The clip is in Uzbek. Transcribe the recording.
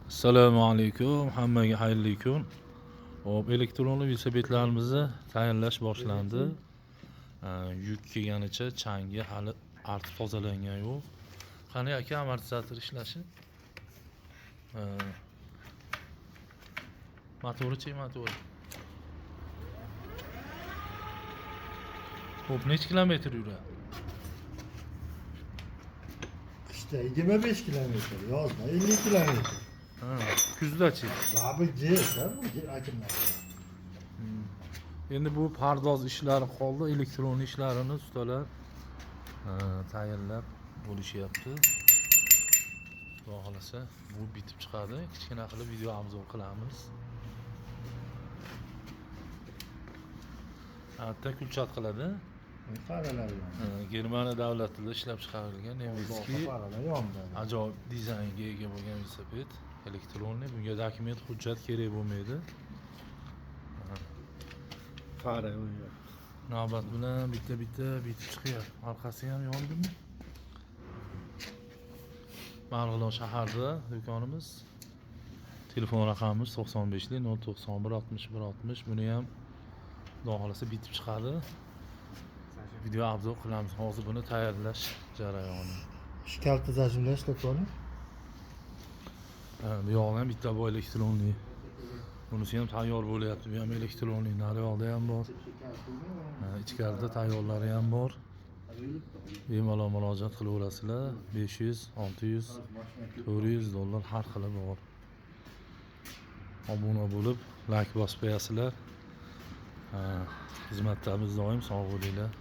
Assalomu alaykum, hammaga xayrli kun. Hop, elektron velosipedlarimizni tayyorlash boshlandi. Yuk kelganicha changi hali artib tozalangan yo'q. Qani aka amortizator ishlashi? Motori-chi, motori. Hop, necha kilometr yuradi? Qishda 25 kilometr, yozda 50 kilometr. Kuzdachi? Babi jet, akimlar. Endi bu pardoz ishlari qoldi, elektron ishlarini ustalar tayyorlab bo'lishyapti. Xudo xolasa bu bitib chiqadi. Kichkina qilib video obzor qilamiz. Hatto kulchat qiladi. Qaralar bilan. Germaniya davlatida ishlab chiqarilgan Nemitskiy Qaralar yonda. ajoyib dizaynga ega bo'lgan velosiped. Elektronli, bunga dokument, hujjat kerak bo'lmaydi. Qara. Navbat bilan bitta bitib chiqyapti. Orqasi ham yondimi? Marg'ilon shaharda do'konimiz. Telefon raqamimiz 95 091 61 60. Buni ham xudo xolasa bitib chiqadi. Video obzor qilamiz. Hozir buni tayyorlash jarayoni. Shkalta zajimlash do'koni. Bu yoqda ham bitta bor elektronli. Bunisi ham tayyor bo'lyapti. Bu ham elektronli. Nari yoqda ham bor. Ichkarida tayyorlari ham bor. Bemalol murojaat qilaverasizlar. 500, 600, 400 dollar har xili bor. Obuna bo'lib, like bosib qo'yasizlar. Xizmatdamiz doim sog' bo'linglar.